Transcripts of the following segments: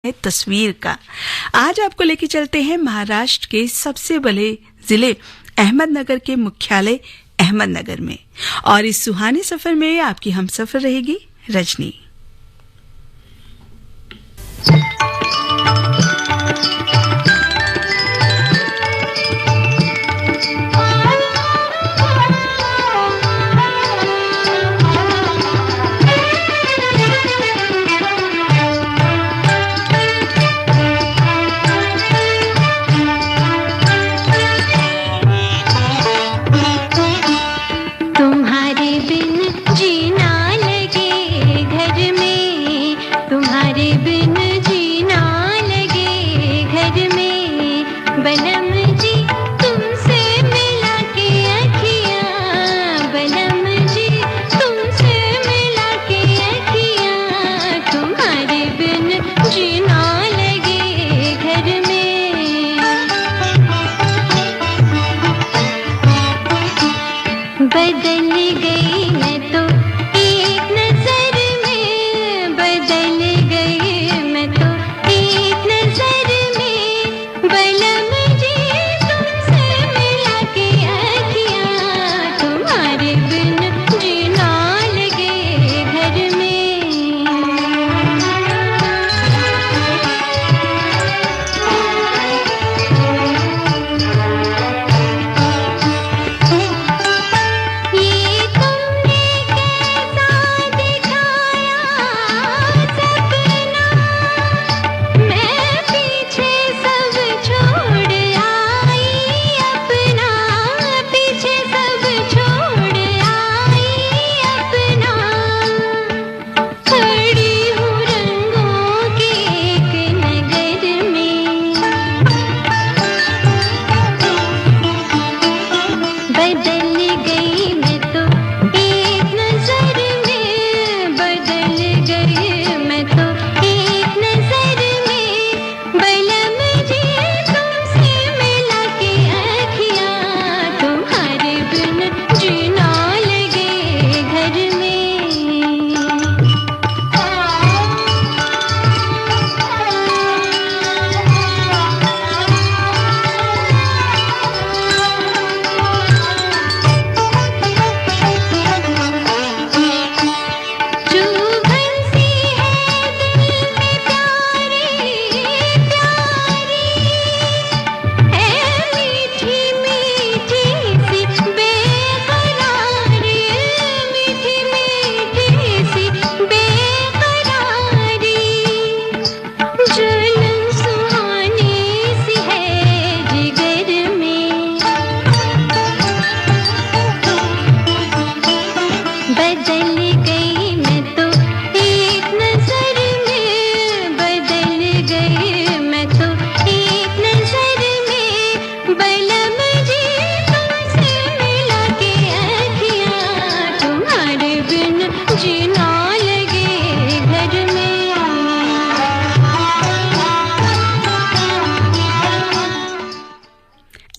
है तस्वीर का। आज आपको लेके चलते हैं महाराष्ट्र के सबसे बड़े जिले अहमदनगर के मुख्यालय अहमदनगर में, और इस सुहाने सफर में आपकी हमसफर रहेगी रजनी।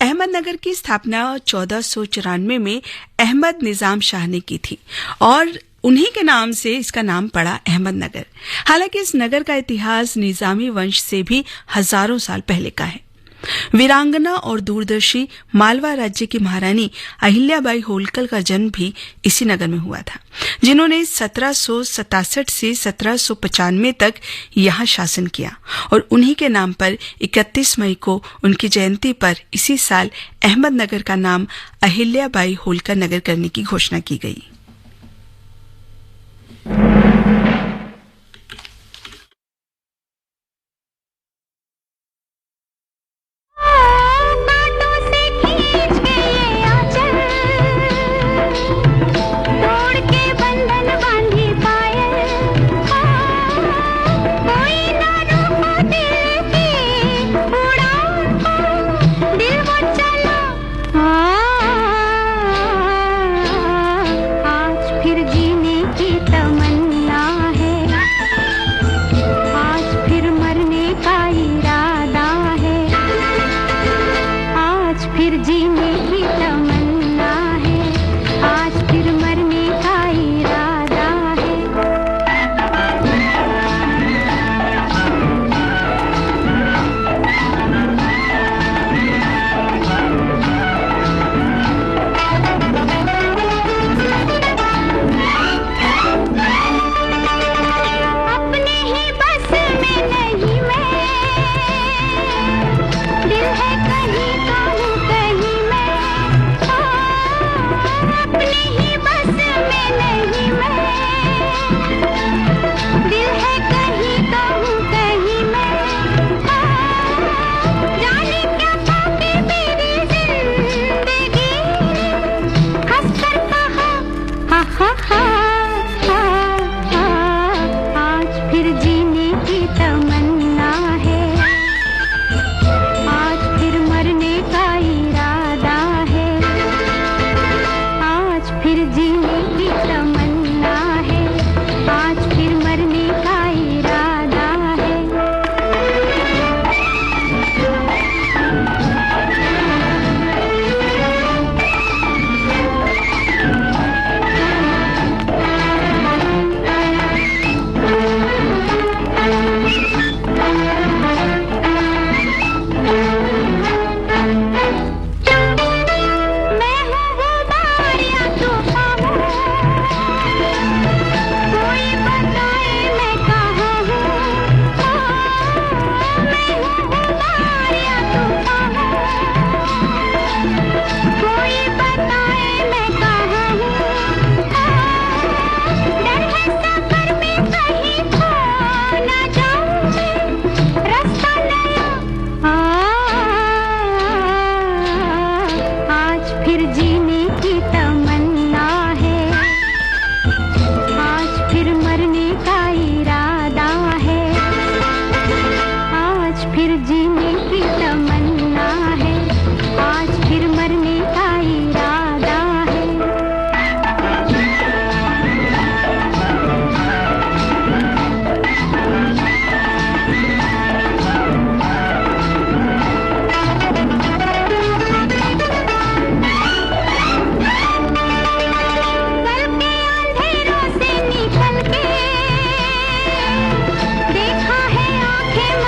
अहमदनगर की स्थापना 1494 में अहमद निजाम शाह ने की थी और उन्हीं के नाम से इसका नाम पड़ा अहमदनगर। हालांकि इस नगर का इतिहास निजामी वंश से भी हजारों साल पहले का है। वीरांगना और दूरदर्शी मालवा राज्य की महारानी अहिल्याबाई होलकर का जन्म भी इसी नगर में हुआ था, जिन्होंने 1767 से 1795 तक यहां शासन किया, और उन्हीं के नाम पर 31 मई को उनकी जयंती पर इसी साल अहमदनगर का नाम अहिल्याबाई होलकर नगर करने की घोषणा की गई। फिर जीने की तमन्ना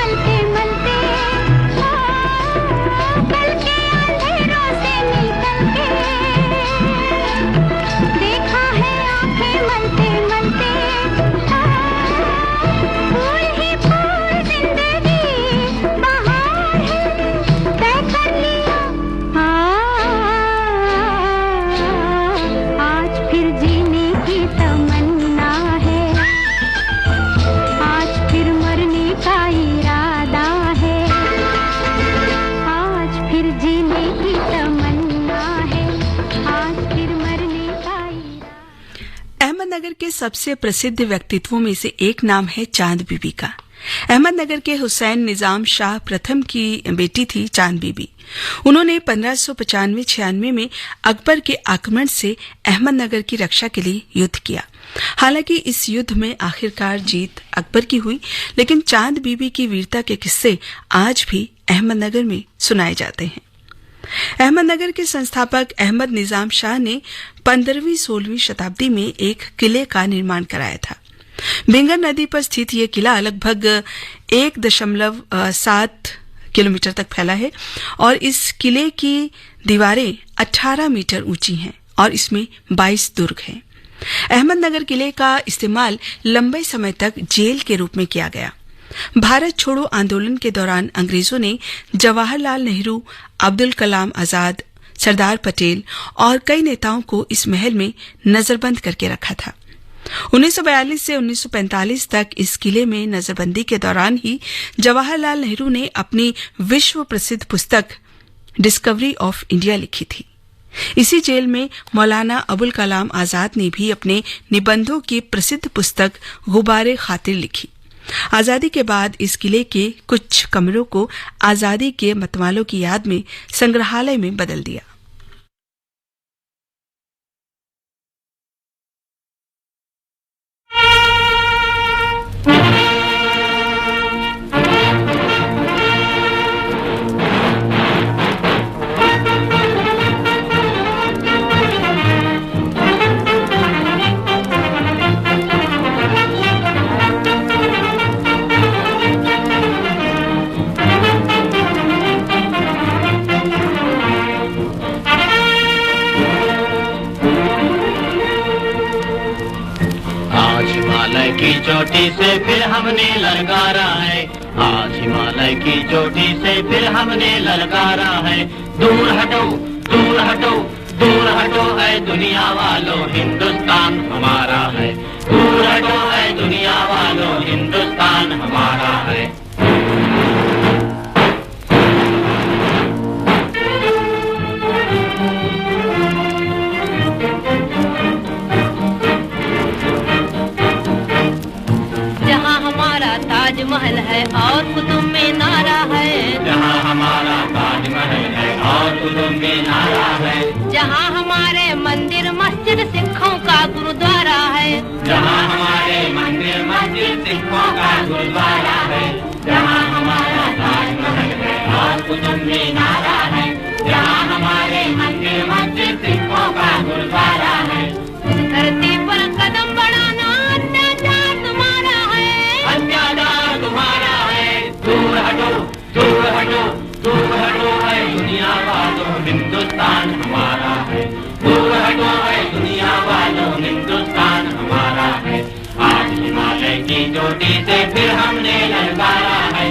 मलते मलते कल के अंधेरों से निकल के देखा है आंखें मलते मलते फूल ही फूल जिंदगी बहार है तय कर लिया आज फिर जीने की तमन्ना है आज फिर मरने का इरादा है आज फिर जीने की तमन्ना है आज फिर मरने का इरादा। अहमदनगर के सबसे प्रसिद्ध व्यक्तित्वों में से एक नाम है चांद बीबी का। अहमदनगर के हुसैन निजाम शाह प्रथम की बेटी थी चांद बीबी। उन्होंने 1595-96 में अकबर के आक्रमण से अहमदनगर की रक्षा के लिए युद्ध किया। हालांकि इस युद्ध में आखिरकार जीत अकबर की हुई, लेकिन चांद बीबी की वीरता के किस्से आज भी अहमदनगर में सुनाए जाते हैं। अहमदनगर के संस्थापक अहमद निजाम शाह ने 15वीं-16वीं शताब्दी में एक किले का निर्माण कराया था। बिंगर नदी पर स्थित यह किला लगभग 1.7 किलोमीटर तक फैला है और इस किले की दीवारें 18 मीटर ऊंची हैं और इसमें 22 दुर्ग हैं। अहमदनगर किले का इस्तेमाल लंबे समय तक जेल के रूप में किया गया। भारत छोड़ो आंदोलन के दौरान अंग्रेजों ने जवाहरलाल नेहरू, अब्दुल कलाम आजाद, सरदार पटेल और कई नेताओं को इस महल में नजरबंद करके रखा था। 1942 से 1945 तक इस किले में नजरबंदी के दौरान ही जवाहरलाल नेहरू ने अपनी विश्व प्रसिद्ध पुस्तक डिस्कवरी ऑफ इंडिया लिखी थी। इसी जेल में मौलाना अबुल कलाम आजाद ने भी अपने निबंधों की प्रसिद्ध पुस्तक गुबारे खातिर लिखी। आजादी के बाद इस किले के कुछ कमरों को आजादी के मतवालों की याद में संग्रहालय में बदल दिया। की चोटी से फिर हमने ललकारा है, आज हिमालय की चोटी से फिर हमने ललकारा है। दूर हटो दूर हटो दूर हटो है दुनिया वालों, हिंदुस्तान हमारा है। दूर हटो है दुनिया वालों, हिंदुस्तान हमारा है। ताजमहल है और कुतुब मीनारा है, जहाँ हमारा ताजमहल है और कुतुब मीनारा है। जहाँ हमारे मंदिर मस्जिद सिखों का गुरुद्वारा है, जहाँ हमारे मंदिर मस्जिद सिखों का गुरुद्वारा है। जहाँ हमारा ताजमहल है और कुतुब मीनारा है, जहाँ हमारे मंदिर मस्जिद सिखों का गुरुद्वारा है। उस धरती पर कदम बढ़ाना अत्याचार तुम्हारा है, अत्याचार तुम्हारा है। दूर हटो दूर हटो दूर हटो है दुनिया वालों, हिंदुस्तान हमारा है। दूर हटो है दुनिया वालों, हिंदुस्तान हमारा है। आज हिमालय की चोटी से फिर हमने ललकारा है,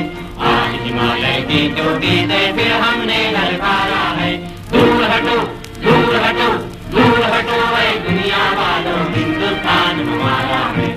आज हिमालय की चोटी से फिर हमने ललकारा है। दूर हटो दूर हटो दूर हटो है दुनिया वालों, हिंदुस्तान हमारा है।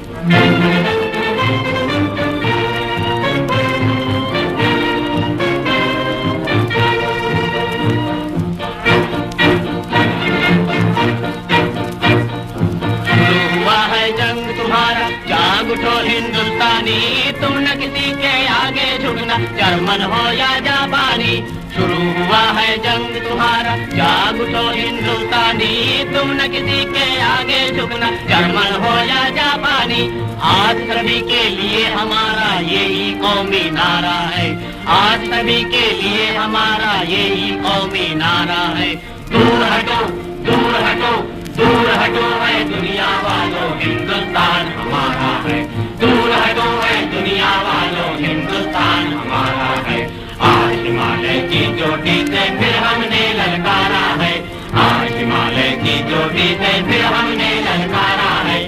उठो हिंदुस्तानी, तुम न किसी के आगे झुकना, जर्मन हो या जापानी। शुरू हुआ है जंग तुम्हारा, जाग उठो हिंदुस्तानी, तुम न किसी के आगे झुकना, जर्मन हो या जापानी। आज सभी के लिए हमारा यही कौमी नारा है, आज सभी के लिए हमारा यही कौमी नारा है। दूर हटो दूर हटो दूर हटो है दुनिया वालों, हिंदुस्तान हमारा है। दूर हटो है दुनिया वालों, हिंदुस्तान हमारा है। आज हिमालय की चोटी से फिर हमने ललकारा है, आज हिमालय की चोटी से फिर हमने ललकारा है।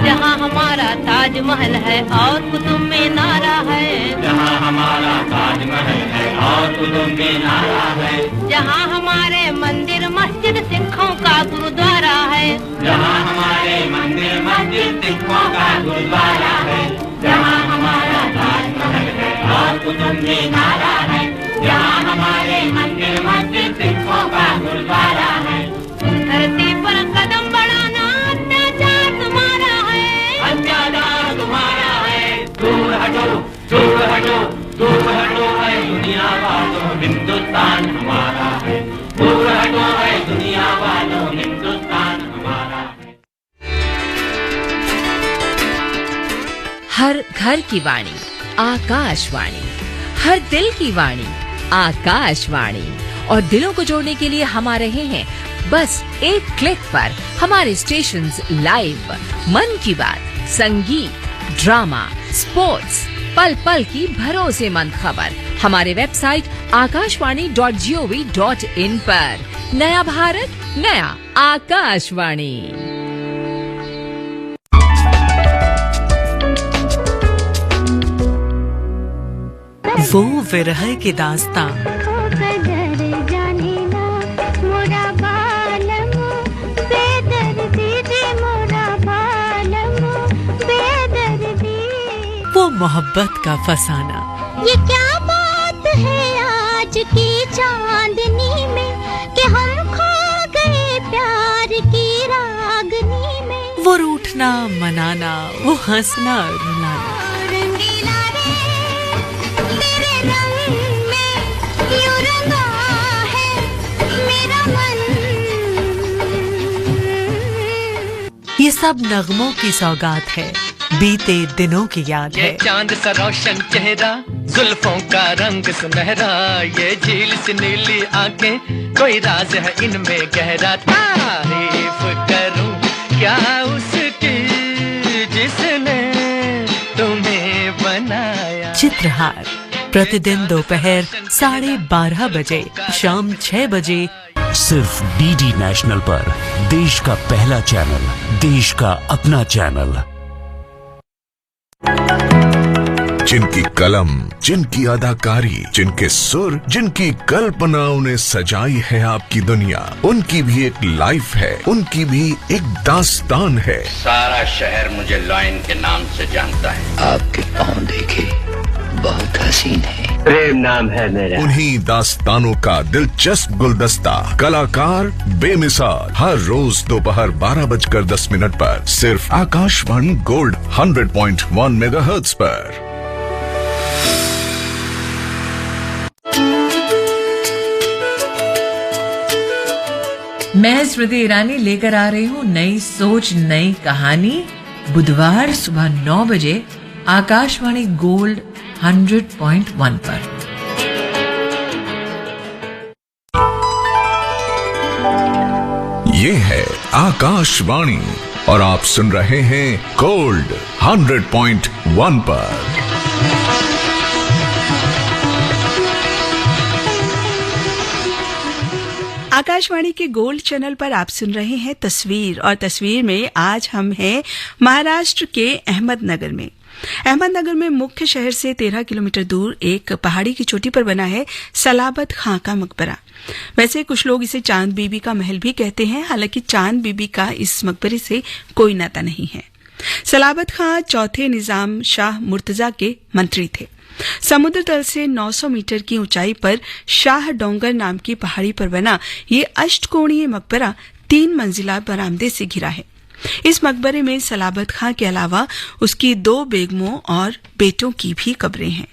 जहाँ हमारा ताजमहल है और कुतुब मीनारा है, जहाँ हमारा ताजमहल है और कुतुब मीनारा है, जहाँ हमारे मंदिर मस्जिद सिखों का गुरुद्वारा है, जहाँ हमारे मंदिर मस्जिद सिखों का गुरुद्वारा है, जहाँ हमारा ताजमहल है और कुतुब मीनारा है, जहाँ हमारे मंदिर मस्जिद सिखों का गुरुद्वारा है। धरती पर कदम बढ़ाना अत्याचार तुम्हारा है, अत्याचार तुम्हारा है। दूर हटो, दूर हटो, दूर हटो है दुनिया वालों, हिंदुस्तान हमारा है। दूर हटो है दुनिया वालों, हिंदुस्तान हमारा है। हर घर की वाणी आकाशवाणी, हर दिल की वाणी आकाशवाणी। और दिलों को जोड़ने के लिए हम आ रहे हैं बस एक क्लिक पर हमारे स्टेशंस लाइव। मन की बात, संगीत, ड्रामा, स्पोर्ट्स, पल पल की भरोसेमंद खबर हमारे वेबसाइट akashwani.gov.in पर। नया भारत, नया आकाशवाणी। वो विरह की दास्तां, कदर जाने ना मोरा बालम, बेदर्दी रे मोरा बालम, बेदर्दी। वो मोहब्बत का फसाना, ये क्या बात है आज की चांदनी में कि हम खो गए प्यार की रागनी में। वो रूठना मनाना, वो हंसना रुलाना। रंगीला रे तेरे रंग में यूं रंगा है मेरा मन। ये सब नगमों की सौगात है, बीते दिनों की याद है। ये चांद सा रोशन चेहरा, जुल्फों का रंग सुनहरा, ये झील सी नीली आंखें, कोई राज है इनमें गहरा। तारीफ करूं क्या उसकी जिसने तुम्हें बनाया। चित्रहार प्रतिदिन दोपहर 12:30 बजे, शाम 6 बजे, सिर्फ डीडी नेशनल पर। देश का पहला चैनल, देश का अपना चैनल। जिनकी कलम, जिनकी अदाकारी, जिनके सुर, जिनकी कल्पनाओं ने सजाई है आपकी दुनिया, उनकी भी एक लाइफ है, उनकी भी एक दास्तान है। सारा शहर मुझे लॉयन के नाम से जानता है। आपके पाँव देखे बहुत हसीन है। प्रेम नाम है मेरा। उन्हीं दास्तानों का दिलचस्प गुलदस्ता, कलाकार बेमिसाल, हर रोज दोपहर 12:10 पर सिर्फ आकाशवाणी गोल्ड 100.1 मेगाहर्ट्ज पर। मैं स्मृति ईरानी लेकर आ रही हूँ नई सोच, नई कहानी। बुधवार सुबह 9 बजे आकाशवाणी गोल्ड 100.1 पर। ये है आकाशवाणी और आप सुन रहे हैं गोल्ड 100.1 पर। आकाशवाणी के गोल्ड चैनल पर आप सुन रहे हैं तस्वीर, और तस्वीर में आज हम हैं महाराष्ट्र के अहमदनगर में। अहमदनगर में मुख्य शहर से 13 किलोमीटर दूर एक पहाड़ी की चोटी पर बना है सलाबत खां का मकबरा। वैसे कुछ लोग इसे चांद बीबी का महल भी कहते हैं, हालांकि चांद बीबी का इस मकबरे से कोई नाता नहीं है। सलाबत खां चौथे निजाम शाह मुर्तजा के मंत्री थे। समुद्र तल से 900 मीटर की ऊंचाई पर शाह डोंगर नाम की पहाड़ी पर बना ये अष्टकोणीय मकबरा 3 मंजिला बरामदे से घिरा है। इस मकबरे में सलाबत खां के अलावा उसकी 2 बेगमों और बेटों की भी कब्रें हैं।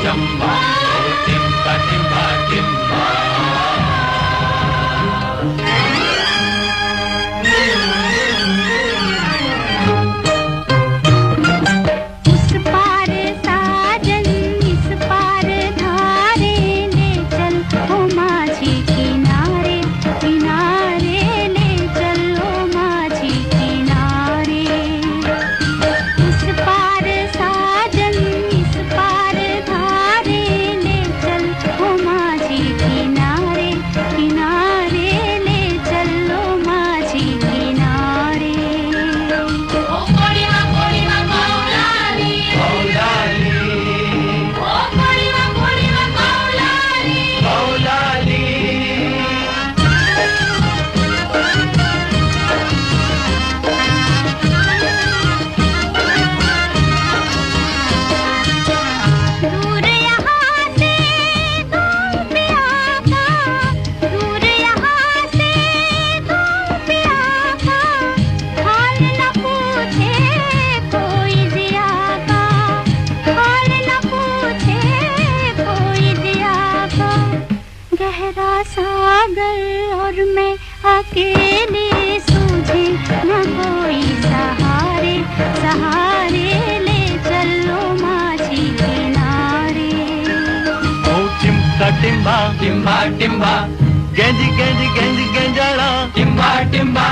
चंबा ओ टिम्बा टिम्बा टिम्बा अकेले सूझे न कोई सहारे सहारे ले चलो माझी किनारे ओ टिम्बा टिम्बा टिम्बा टिम्बा गेंजी गेंजी गेंजी गेंजाड़ा टिम्बा टिम्बा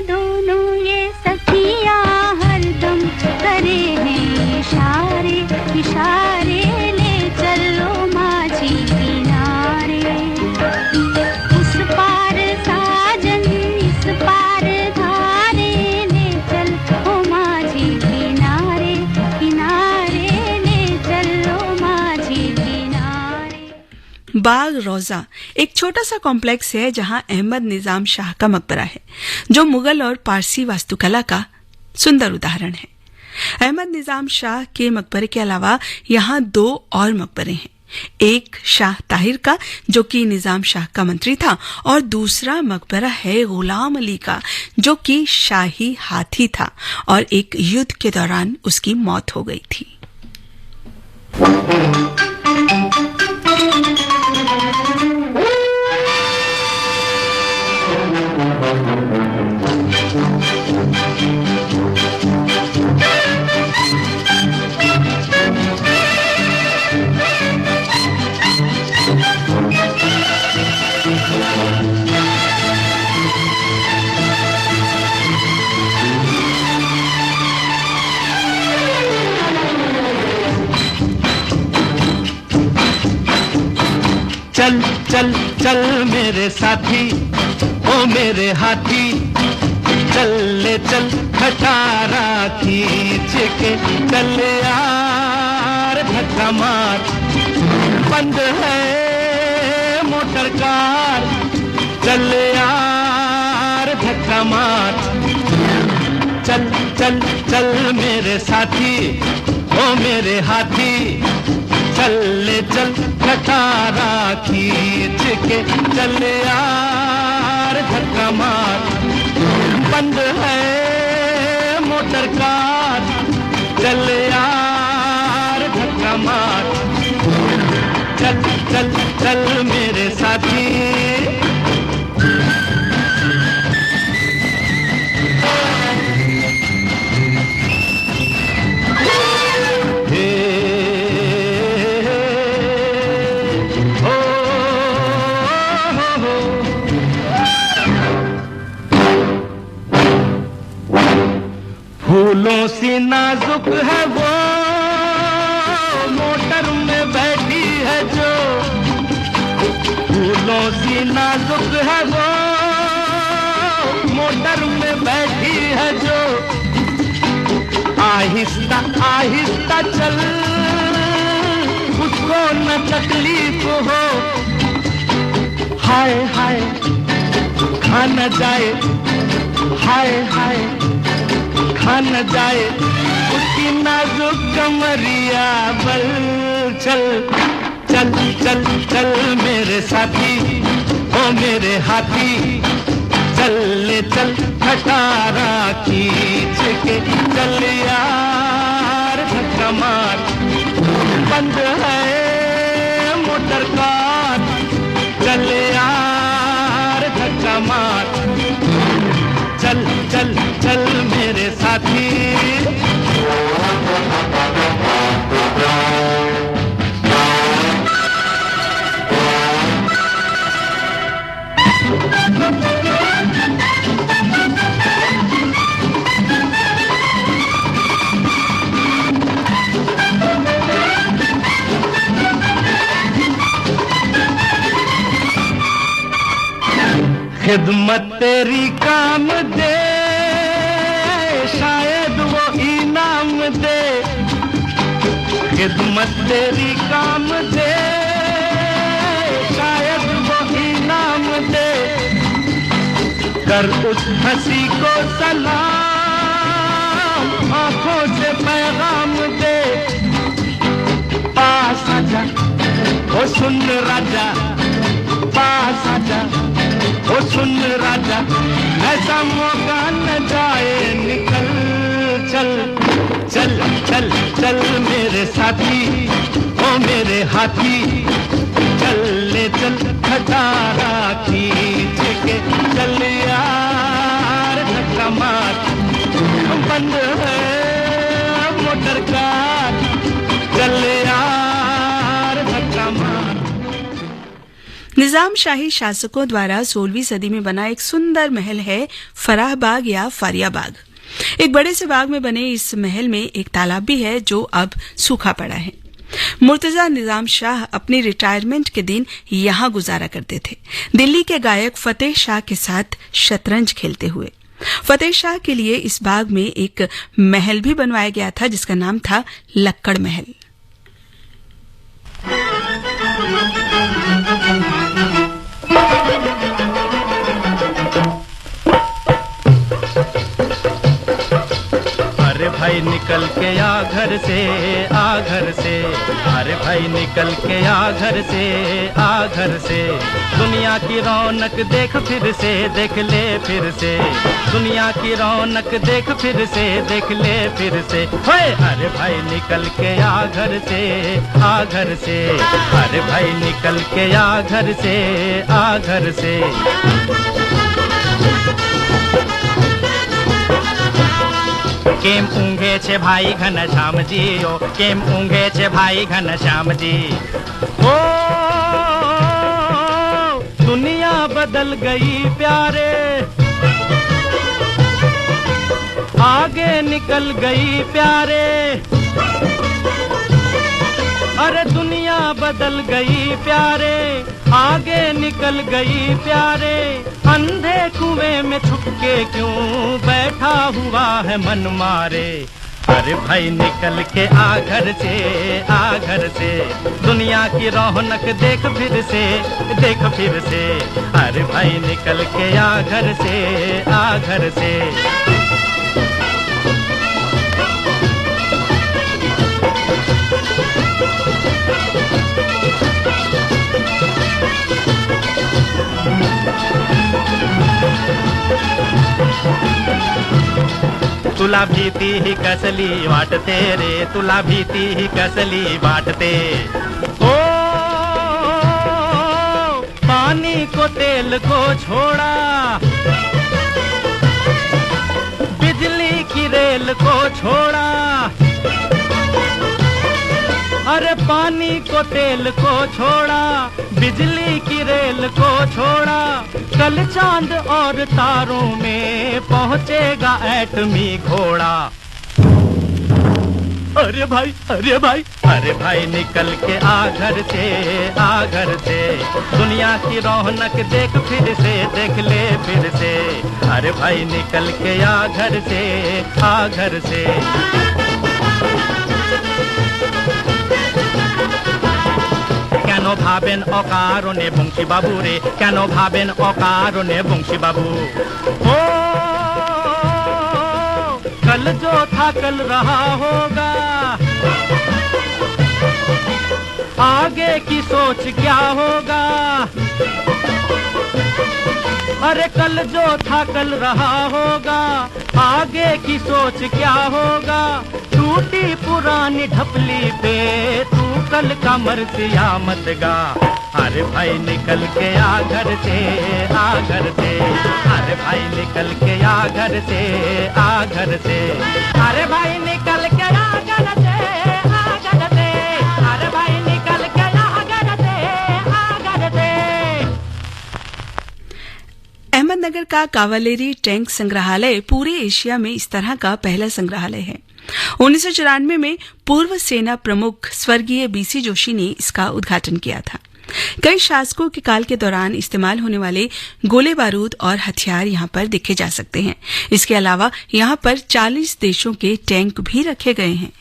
दोनों ये सखिया हरदम करे हैं इशारे इशारे ले चलो माझी किनारे उस पार साजन इस पार धारे ले चलो माझी किनारे किनारे ले चलो माझी किनारे। बाग रोजा एक छोटा सा कॉम्प्लेक्स है जहां अहमद निजाम शाह का मकबरा है, जो मुगल और पारसी वास्तुकला का सुंदर उदाहरण है। अहमद निजाम शाह के मकबरे के अलावा यहां 2 और मकबरे हैं, एक शाह ताहिर का जो कि निजाम शाह का मंत्री था, और दूसरा मकबरा है गुलाम अली का जो कि शाही हाथी था और एक युद्ध के दौरान उसकी मौत हो गई थी। चल चल चल मेरे साथी ओ मेरे हाथी चल ले चल खटारा खींच के चल यार धक्का मार बंद है मोटर कार चल यार धक्का मार चल चल चल मेरे साथी ओ मेरे हाथी चल ले चल खटारा खींच के चल यार धक्का मार बंद है मोटर कार चल यार धक्का मार चल चल चल मेरे साथी फूलों सी नाजुक है वो मोटर में बैठी है जो फूलों सी नाजुक है वो मोटर में बैठी है जो आहिस्ता आहिस्ता चल न तकलीफ हो, हाय हाय खा न जाए, हाय हाय खा न जाए उसकी नाजुक कमरिया बल। चल चल चल चल मेरे साथी, ओ मेरे हाथी, चल ले चल खटारा खींच के, चल यार धक्का मार, बंद है मोटर कार, चल यार धक्का मार, चल चल चल मेरे साथी। खिदमत तेरी काम दे, शायद वो इनाम दे, खिदमत तेरी काम दे, शायद वो इनाम दे, कर उस हंसी को सलाम, आंखों से पैगाम दे, पास आजा ओ सुन राजा, पास आजा ओ सुन राजा, ऐसा मौका न जाए निकल, चल चल चल चल मेरे साथी, ओ मेरे हाथी, चल ले चल खटारा खींच के, चल यार धक्का मार, बंद है मोटर कार, चल यार धक्का मार। निजाम शाही शासकों द्वारा 16वीं सदी में बना एक सुंदर महल है फराह बाग या फारिया बाग। एक बड़े से बाग में बने इस महल में एक तालाब भी है जो अब सूखा पड़ा है। मुर्तजा निजाम शाह अपनी रिटायरमेंट के दिन यहां गुजारा करते थे, दिल्ली के गायक फतेह शाह के साथ शतरंज खेलते हुए। फतेह शाह के लिए इस बाग में एक महल भी बनवाया गया था जिसका नाम था लक्कड़ महल। अरे भाई निकल के आ घर से, आ घर से, अरे भाई निकल के आ घर से, आ घर से, दुनिया की रौनक देख फिर से, देख ले फिर से, दुनिया की रौनक देख फिर से, देख ले फिर से, होए अरे भाई निकल के आ घर से, आ घर से, अरे भाई निकल के आ घर से, आ घर से। केम ऊँघे छे भाई घनश्याम जी, ओ केम ऊँघे छे भाई घनश्याम जी, ओ दुनिया बदल गई प्यारे, आगे निकल गई प्यारे, अरे दुनिया बदल गई प्यारे, आगे निकल गई प्यारे, अंधे कुएं में छुप के क्यों बैठा हुआ है मन मारे। अरे भाई निकल के आ घर से, आ घर से, दुनिया की रौनक देख फिर से, देख फिर से, अरे भाई निकल के आ घर से, आ घर से। तुला भीती ही कसली वाटते रे, तुला भीती ही कसली वाटते, ओ पानी को तेल को छोड़ा, बिजली की रेल को छोड़ा, अरे पानी को तेल को छोड़ा, बिजली की रेल को छोड़ा, कल चांद और तारों में पहुंचेगा एटमी घोड़ा। अरे भाई, अरे भाई, अरे भाई निकल के आ घर से, आ घर से, दुनिया की रौनक देख फिर से, देख ले फिर से, अरे भाई निकल के आ घर से, आ घर से। ভাবেন অকারণে বংশী বাবু রে কেন ভাবেন অকারণে বংশী বাবু ও कल जो था कल रहा होगा आगे की सोच क्या होगा अरे कल जो था कल रहा होगा आगे की सोच क्या होगा टूटी पुरानी ढपली पे तू कल का मरसिया मत गा अरे भाई निकल के आ घर से अरे भाई निकल के आ घर से अरे भाई निकल के आ घर से अरे भाई निकल के आ घर से अहमदनगर का कावालेरी टैंक संग्रहालय पूरे एशिया में इस तरह का पहला संग्रहालय है 1994 में पूर्व सेना प्रमुख स्वर्गीय बीसी जोशी ने इसका उद्घाटन किया था कई शासकों के काल के दौरान इस्तेमाल होने वाले गोले बारूद और हथियार यहां पर देखे जा सकते हैं इसके अलावा यहां पर 40 देशों के टैंक भी रखे गए हैं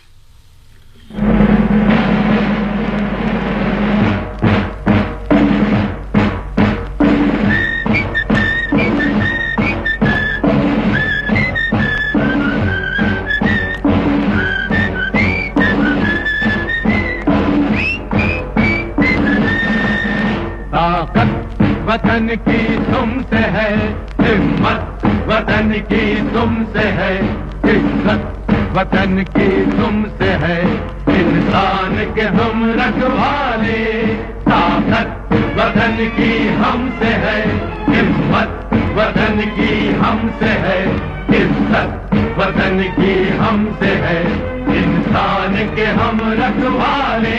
वतन की तुमसे है हिम्मत वतन की तुमसे है इज्जत वतन की तुमसे है इंसान के हम रखवाले ताकत वतन की हमसे है हिम्मत वतन की हमसे है इज्जत वतन की हमसे है इंसान के हम रखवाले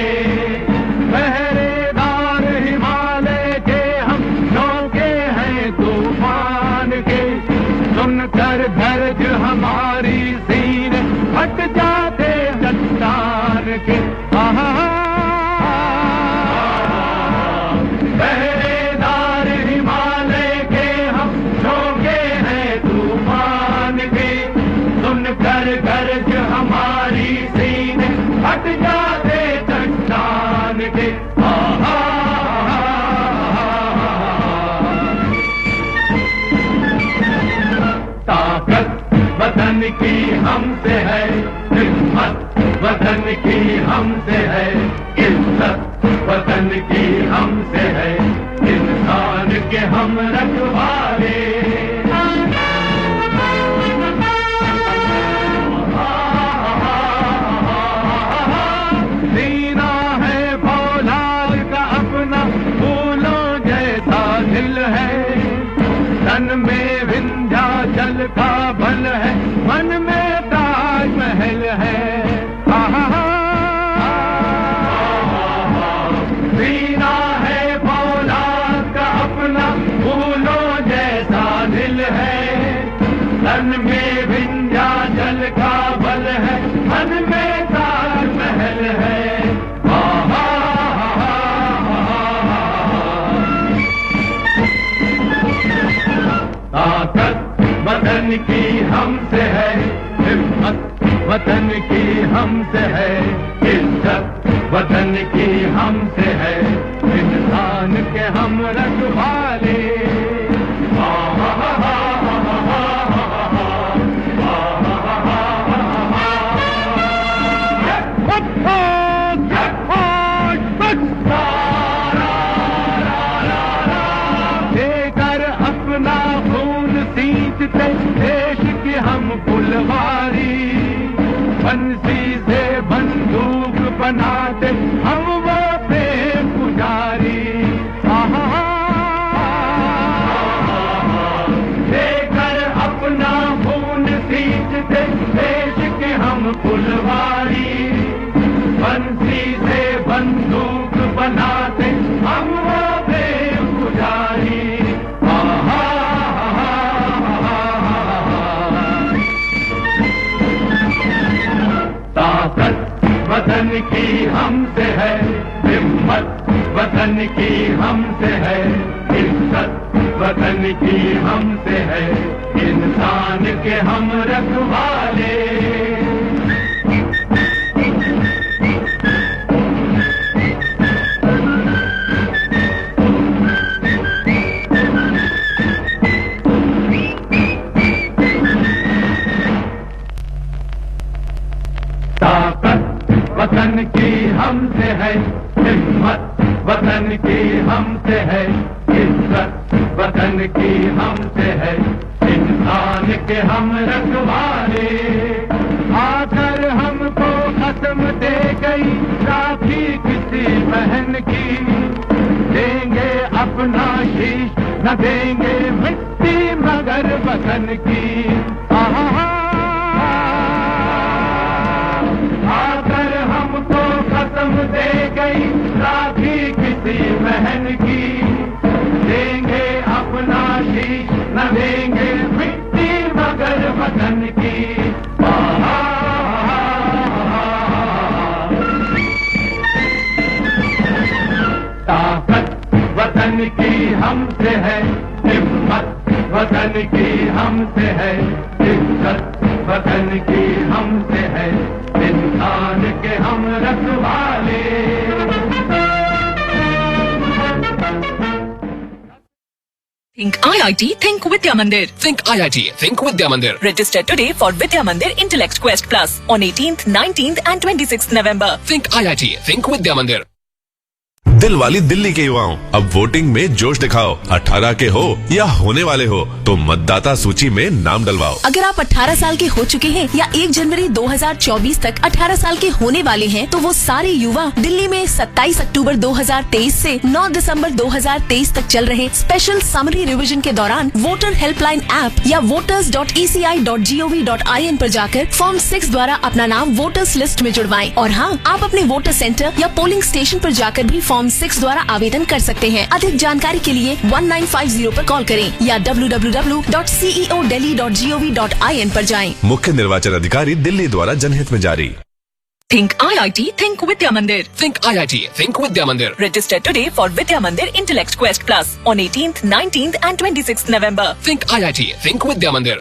पहरेदार हिमालय के हम झोंके हैं तूफान के सुनकर दर्द हमारी सीने फट जाते चट्टान के पहरेदार हिमालय के हम झोंके हैं तूफान के सुनकर दर्द हमारी सीने फट जाते चट्टान के ताकत वतन की हमसे है हिम्मत वतन की हमसे है इज्जत वतन की हमसे है इंसान के हम रखवाले सीना है फौलाद का अपना फूलों जैसा दिल है तन में विंध्याचल का बल है मन में ताजमहल है सीना है फौलाद का अपना फूलों जैसा दिल है तन में विंध्याचल का बल है मन में ताजमहल है ताकत वतन की हमसे है हिम्मत वतन की हमसे है इज्जत वतन की हमसे है इंसान के हम रखवाले देकर अपना खून सींचते देश की हम फुलवारी बंसी से बंदूक बनाते हम वो प्रेम पुजारी देकर अपना खून सींचते देश के हम फुलवारी बंसी से बंदूक बनाते हम वो प्रेम पुजारी ताकत वतन की हमसे है हिम्मत वतन की हमसे है इज्जत वतन की हमसे है इंसान के हम रखवाले है हिम्मत वतन की हमसे है, इज्जत वतन की हमसे है, इंसान के हम रखवाले। आकर हमको कसम दे गई राखी किसी बहन की, देंगे अपना शीश न देंगे मिट्टी मगर वतन की। आकर हमको कसम दे गई राखी किसी बहन की, देंगे अपना शीश न देंगे मिट्टी मगर वतन की। ताकत वतन की हमसे है, हिम्मत वतन की हमसे है, इज्जत वतन की हमसे है, इंसान के हम रखवाले। Think IIT, think Vidya Mandir. Think IIT, think Vidya Mandir. Register today for Vidya Mandir Intellect Quest Plus on 18th, 19th and 26th November. Think IIT, think Vidya Mandir. दिल वाली दिल्ली के युवाओं, अब वोटिंग में जोश दिखाओ। 18 के हो या होने वाले हो तो मतदाता सूची में नाम डलवाओ। अगर आप 18 साल के हो चुके हैं या 1 जनवरी 2024 तक 18 साल के होने वाले हैं तो वो सारे युवा दिल्ली में 27 अक्टूबर 2023 से 9 दिसंबर 2023 तक चल रहे स्पेशल समरी रिवीजन के दौरान वोटर हेल्पलाइन ऐप या voters.eci.gov.in पर जाकर फॉर्म 6 द्वारा अपना नाम वोटर्स लिस्ट में जुड़वाएं। और हाँ, आप अपने वोटर सेंटर या पोलिंग स्टेशन पर जाकर भी फॉर्म 6 द्वारा आवेदन कर सकते हैं। अधिक जानकारी के लिए 1950 पर कॉल करें या www.ceodelhi.gov.in पर जाएं। मुख्य निर्वाचन अधिकारी दिल्ली द्वारा जनहित में जारी। Think IIT, think Vidya Mandir. Think IIT, think Vidya Mandir. Register today for Vidya Mandir Intellect Quest Plus on 18th, 19th and 26th November. Think IIT, think Vidya Mandir.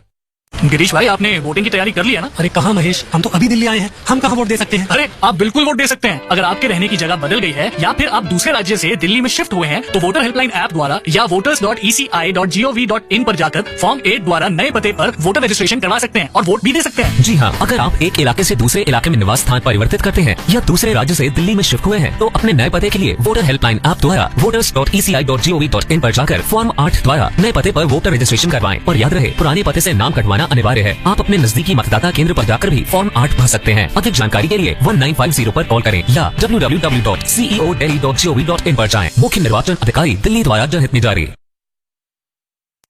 Girish भाई, आपने वोटिंग की तैयारी कर ली है ना? अरे कहाँ महेश, हम तो अभी दिल्ली आए हैं, हम कहाँ वोट दे सकते हैं? अरे आप बिल्कुल वोट दे सकते हैं। अगर आपके रहने की जगह बदल गई है या फिर आप दूसरे राज्य से दिल्ली में शिफ्ट हुए हैं तो वोटर हेल्पलाइन ऐप द्वारा या voters.eci.gov.in पर जाकर फॉर्म 8 द्वारा नए पते पर वोटर रजिस्ट्रेशन करवा सकते हैं और वोट भी दे सकते हैं। जी हाँ, अगर आप एक इलाके से दूसरे इलाके में निवास स्थान परिवर्तित करते हैं या दूसरे राज्य से दिल्ली में शिफ्ट हुए हैं तो अपने नए पते के लिए वोटर हेल्पलाइन ऐप द्वारा voters.eci.gov.in पर जाकर फॉर्म 8 द्वारा नए पते पर वोटर रजिस्ट्रेशन करवाएं। और याद रहे, पुराने पते से नाम कटवाना अनिवार्य है। आप अपने नजदीकी मतदाता केंद्र पर जाकर भी फॉर्म 8 भर सकते हैं। अधिक जानकारी के लिए 1950 पर कॉल करें या www.ceodelhi.gov.in पर जाएं। मुख्य निर्वाचन अधिकारी दिल्ली द्वारा जनहित में जारी।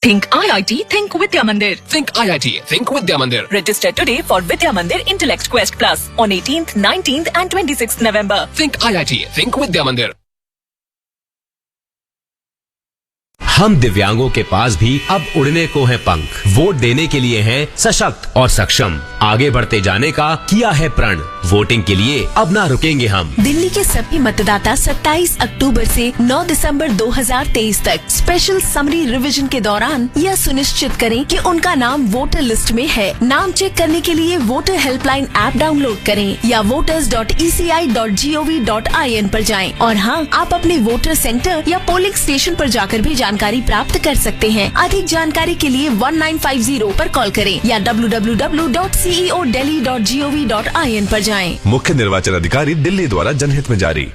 Think IIT, think Vidya Mandir. Think IIT, think Vidya Mandir. Register today for Vidya Mandir Intellect Quest Plus on 18th, 19th and 26th November. Think IIT, think Vidya Mandir. हम दिव्यांगों के पास भी अब उड़ने को है पंख। वोट देने के लिए हैं सशक्त और सक्षम। आगे बढ़ते जाने का किया है प्रण। वोटिंग के लिए अब ना रुकेंगे हम। दिल्ली के सभी मतदाता 27 अक्टूबर से 9 दिसंबर 2023 तक स्पेशल समरी रिवीजन के दौरान यह सुनिश्चित करें कि उनका नाम वोटर लिस्ट में है। नाम चेक करने के लिए वोटर हेल्पलाइन ऐप डाउनलोड करें या voters.eci.gov.in पर जाएं। और हाँ, आप अपने वोटर सेंटर या पोलिंग स्टेशन पर जाकर भी जानकारी प्राप्त कर सकते हैं। अधिक जानकारी के लिए 1950 पर कॉल करें या www.ceodelhi.gov.in पर जाएं। मुख्य निर्वाचन अधिकारी दिल्ली द्वारा जनहित में जारी।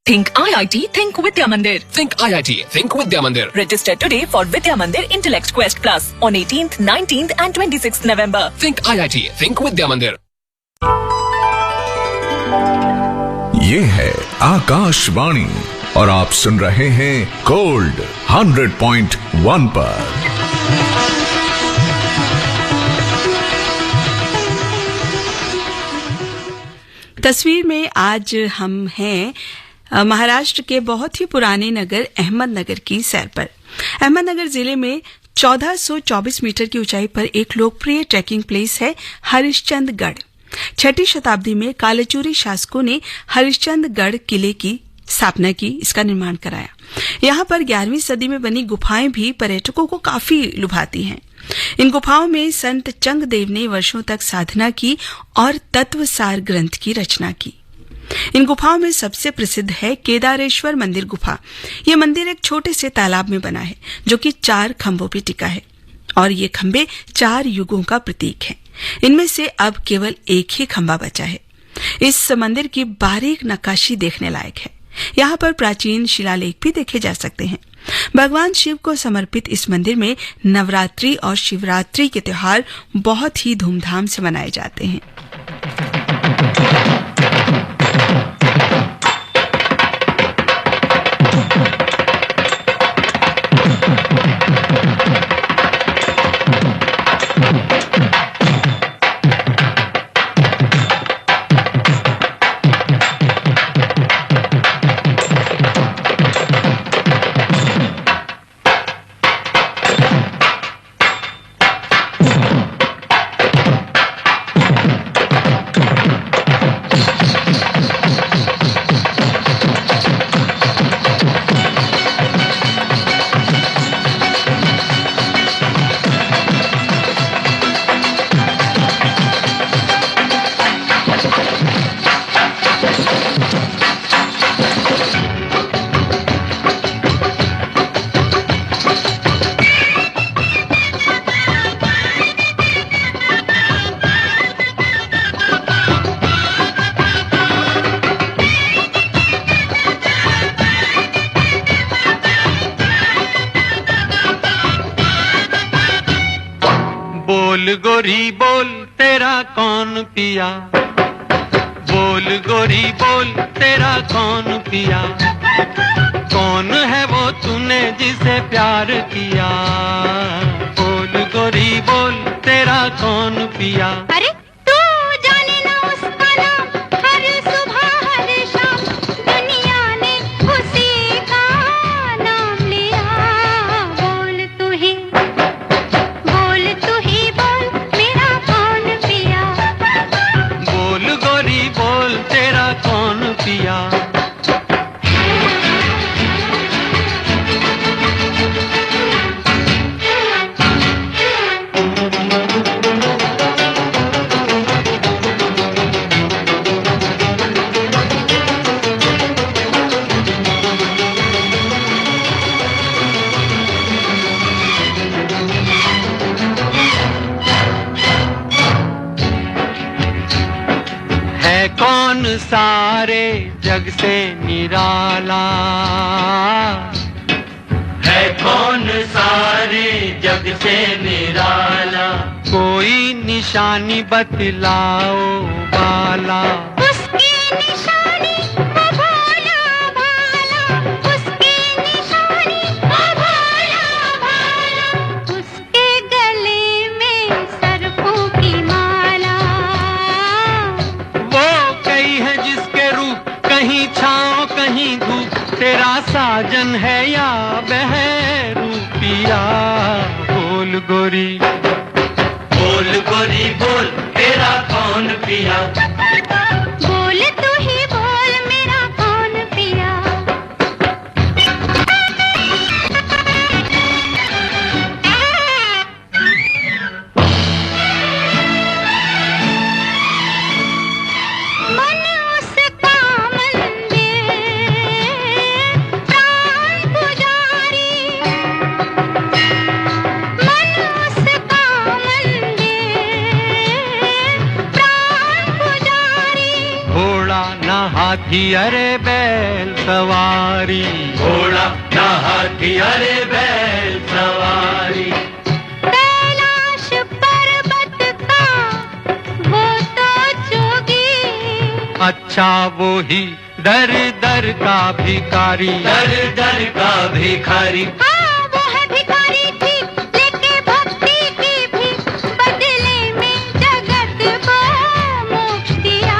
Think IIT, think Vidya Mandir. Think IIT, think Vidya Mandir. Register today for Vidya Mandir Intellect Quest Plus on 18th, 19th and 26th November. Think IIT, think Vidya Mandir. ये है आकाशवाणी और आप सुन रहे हैं गोल्ड 100.1 पर। तस्वीर में आज हम हैं महाराष्ट्र के बहुत ही पुराने नगर अहमदनगर की सैर पर। अहमदनगर जिले में 1424 मीटर की ऊंचाई पर एक लोकप्रिय ट्रैकिंग प्लेस है हरिश्चंद्रगढ़। 6ठी शताब्दी में कालचुरी शासकों ने हरिश्चंद्रगढ़ किले की स्थापना की, इसका निर्माण कराया। यहाँ पर 11वीं सदी में बनी गुफाएं भी पर्यटकों को काफी लुभाती हैं। इन गुफाओं में संत चंगदेव ने वर्षों तक साधना की और तत्वसार ग्रंथ की रचना की। इन गुफाओं में सबसे प्रसिद्ध है केदारेश्वर मंदिर गुफा। यह मंदिर एक छोटे से तालाब में बना है जो कि 4 खंभों पर टिका है और ये खंभे 4 युगों का प्रतीक हैं। इनमें से अब केवल एक ही खंभा बचा है। इस मंदिर की बारीक नक्काशी देखने लायक है। यहाँ पर प्राचीन शिलालेख भी देखे जा सकते हैं। भगवान शिव को समर्पित इस मंदिर में नवरात्रि और शिवरात्रि के त्योहार बहुत ही धूमधाम से मनाए जाते हैं। बोल गोरी बोल तेरा कौन पिया, बोल गोरी बोल तेरा कौन पिया, कौन है वो तूने जिसे प्यार किया, बोल गोरी बोल तेरा कौन पिया। अरे तू जाने ना उसका नाम, हर सुबह हर शाम दुनिया ने उसी का नाम लिया। बोल तू ही बोल मेरा कौन पिया, बोल गोरी बोल तेरा कौन पिया। कौन सारे जग से निराला, है कौन सारे जग से निराला, कोई निशानी बतलाओ बाला। उसकी निशानी वो भोला भाला, उसकी निशानी वो भोला भाला, उसके गले में सरफों की माला। है जिसके रूप कहीं छाँव कहीं धूप, तेरा साजन है या बहरूपिया। बोल गोरी बोल तेरा कौन पिया, बोल तू ही बोल मेरा कौन पिया। हाथी अरे बैल सवारी, घोड़ा ना हाथी अरे बैल सवारी। कैलाश पर्वत का वो तो जोगी, अच्छा वो ही दर दर का भिखारी, दर दर का भिखारी। हाँ वो है भिखारी ठीक, लेके भक्ति की भी बदले में जगत को मोक्ष दिया।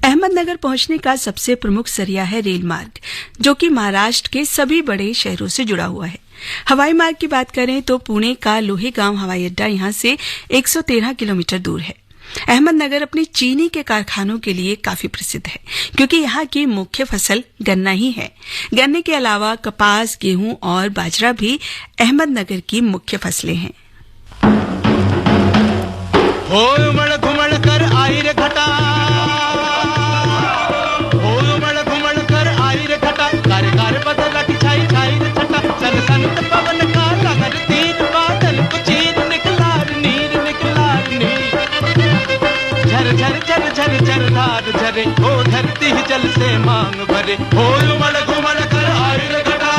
अहमदनगर पहुंचने का सबसे प्रमुख जरिया है रेल मार्ग, जो कि महाराष्ट्र के सभी बड़े शहरों से जुड़ा हुआ है। हवाई मार्ग की बात करें तो पुणे का लोहेगांव हवाई अड्डा यहां से 113 किलोमीटर दूर है। अहमदनगर अपनी चीनी के कारखानों के लिए काफी प्रसिद्ध है, क्योंकि यहाँ की मुख्य फसल गन्ना ही है। गन्ने के अलावा कपास, गेहूं और बाजरा भी अहमदनगर की मुख्य फसलें हैं। हो उमड़ घुमड़ कर आई रे घटा, हो उमड़ घुमड़ कर आई रे घटा, कार कार बदला की छाई छाई रे छटा, सन सन पवन का लगन तीर बादल को चीर निकला नीर निकला। झर झर झर धार झरे, ओ धरती जल से मांग भरे, ओ उमड़ घुमड़ कर आई रे घटा।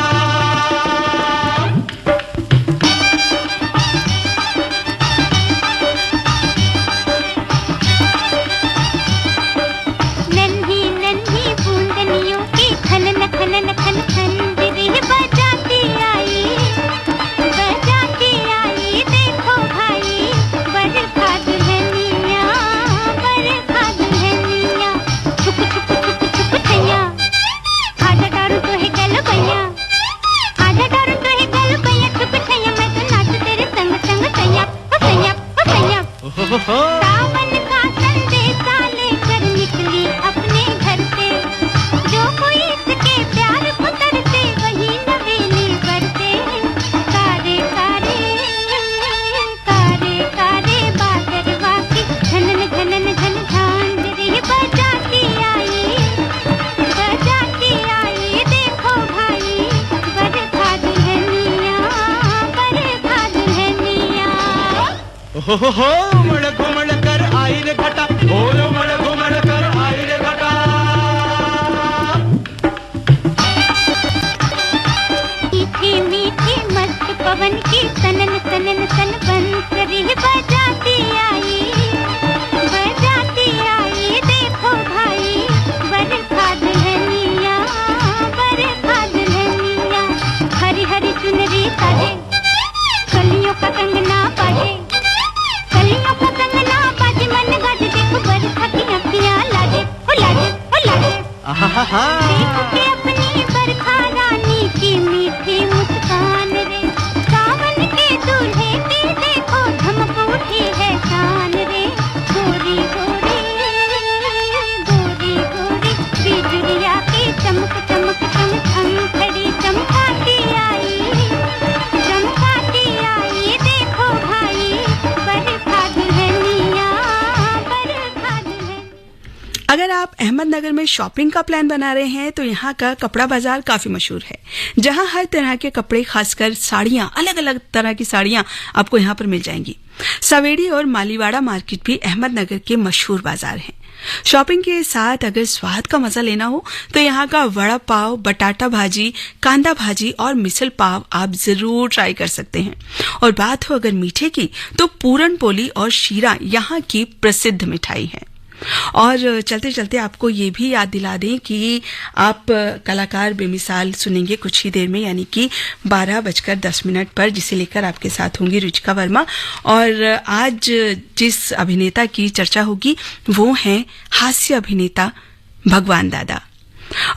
नन्ही नन्ही बूंदनियों की खनन खनन खन खन बिरही बजाती आई, बजाती आई। देखो भाई बरखा दुल्हनिया, बरखा दुल्हनिया, छुप छुप छुप छुप छैया, आजा डारू तो है गल भैया, आजा डारू तो है गल भैया, छुप छैया मैं तो नाचू तेरे संग संग सैया, ओ सैया, ओ सैया। सावन का संदेशा लेकर निकली अपने घर से, जो कोई इसके प्यार को तरसे वही नवेली बरसे। कारे कारे कारे कारे बादरवा की झनन झनन झन झांझरी बजाती आई, बजाती आई। देखो भाई बरखा दुल्हनिया, बरखा दुल्हनिया। हो उमड़ घुमड़ कर आई रे घटा, ओ उमड़ घुमड़ कर आई रे घटा। मीठी मीठी मस्त पवन की सनन सनन सन बंसरी बजाती आई, बजाती आई। देखो भाई बरखा दुल्हनिया, बरखा दुल्हनिया। हरी हरी चुनरी साजे, कलियों का कंगना बाजे, कलियों का कंगना बाजे, मन गाजे। देखो बरखा की अखियां लाजे, ओ लाजे, ओ लाजे। देखो के अपनी बरखा रानी की मीठी मुस्कान रे, सावन के दूल्हे की देखो धमक उठी है शान रे। गोरी गोरी गोरी गोरी बिजुलिया की चमक चमक चमक अंखड़ी चमकाती आई, चमकाती आई। देखो भाई बरखा दुल्हनिया, बरखा दुल्हनिया। अगर आप अहमदनगर में शॉपिंग का प्लान बना रहे हैं तो यहाँ का कपड़ा बाजार काफी मशहूर है, जहाँ हर तरह के कपड़े, खासकर साड़ियाँ, अलग अलग तरह की साड़ियाँ आपको यहाँ पर मिल जाएंगी। सवेड़ी और मालीवाड़ा मार्केट भी अहमदनगर के मशहूर बाजार हैं। शॉपिंग के साथ अगर स्वाद का मजा लेना हो तो यहाँ का वड़ा पाव, बटाटा भाजी, कांदा भाजी और मिसल पाव आप जरूर ट्राई कर सकते हैं। और बात हो अगर मीठे की तो पूरन पोली और शीरा यहाँ की प्रसिद्ध मिठाई है। और चलते चलते आपको ये भी याद दिला दें कि आप कलाकार बेमिसाल सुनेंगे कुछ ही देर में, यानी कि 12:10 पर, जिसे लेकर आपके साथ होंगी रुचिका वर्मा। और आज जिस अभिनेता की चर्चा होगी वो हैं हास्य अभिनेता भगवान दादा।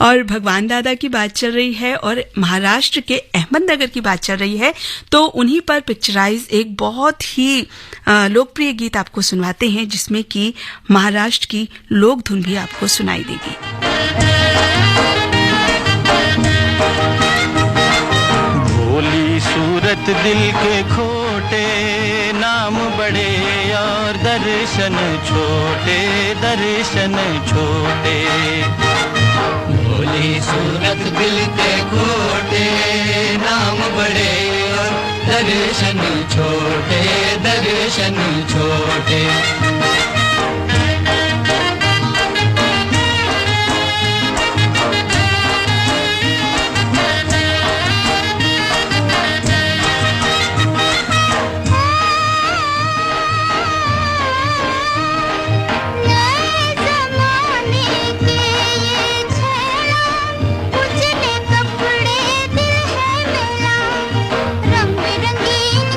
और भगवान दादा की बात चल रही है और महाराष्ट्र के अहमदनगर की बात चल रही है, तो उन्हीं पर पिक्चराइज एक बहुत ही लोकप्रिय गीत आपको सुनवाते हैं, जिसमें कि महाराष्ट्र की लोक धुन भी आपको सुनाई देगी। भोली सूरत दिल के खोटे, नाम बड़े और दर्शन छोटे, दर्शन छोटे। भोली सूरत दिल के खोटे, नाम बड़े और दर्शन छोटे, दर्शन छोटे। रंग बिरंगी इन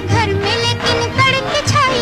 घर में, लेकिन सड़क छाई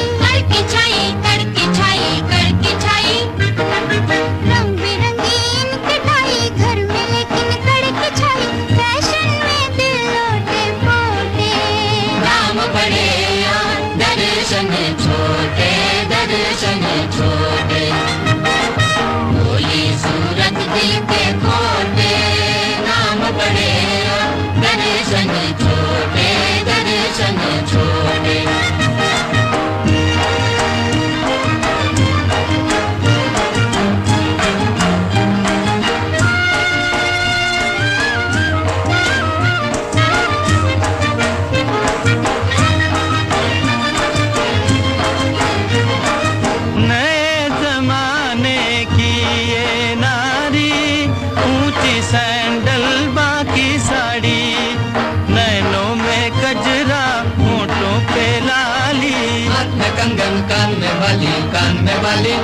वाली,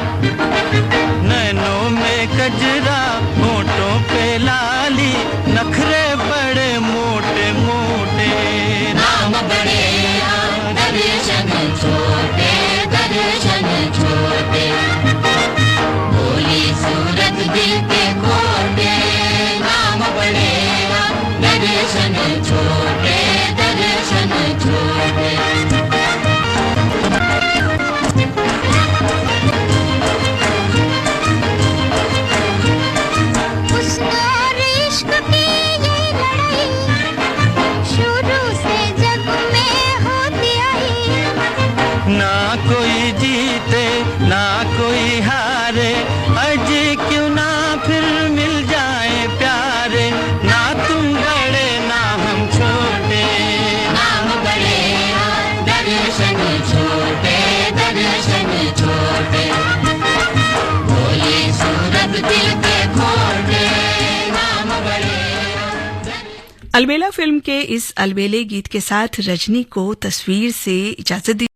नैनों में कजरा, होठों पे लाली, नखरे बड़े मोटे मोटे, नाम बड़े दर्शन छोटे, दर्शन छोटे, भोली सूरत दिल के खोटे, नाम बड़े दर्शन छोटे, दर्शन छोटे। ना कोई जीते ना कोई हारे, अजी क्यों ना फिर मिल जाए प्यारे, ना तुम बड़े ना हम छोटे, नाम बड़े दर्शन छोटे, दर्शन छोटे, भोली सूरत दिल के खोटे, नाम बड़े। अलबेला फिल्म के इस अलबेले गीत के साथ रजनी को तस्वीर से इजाजत दी।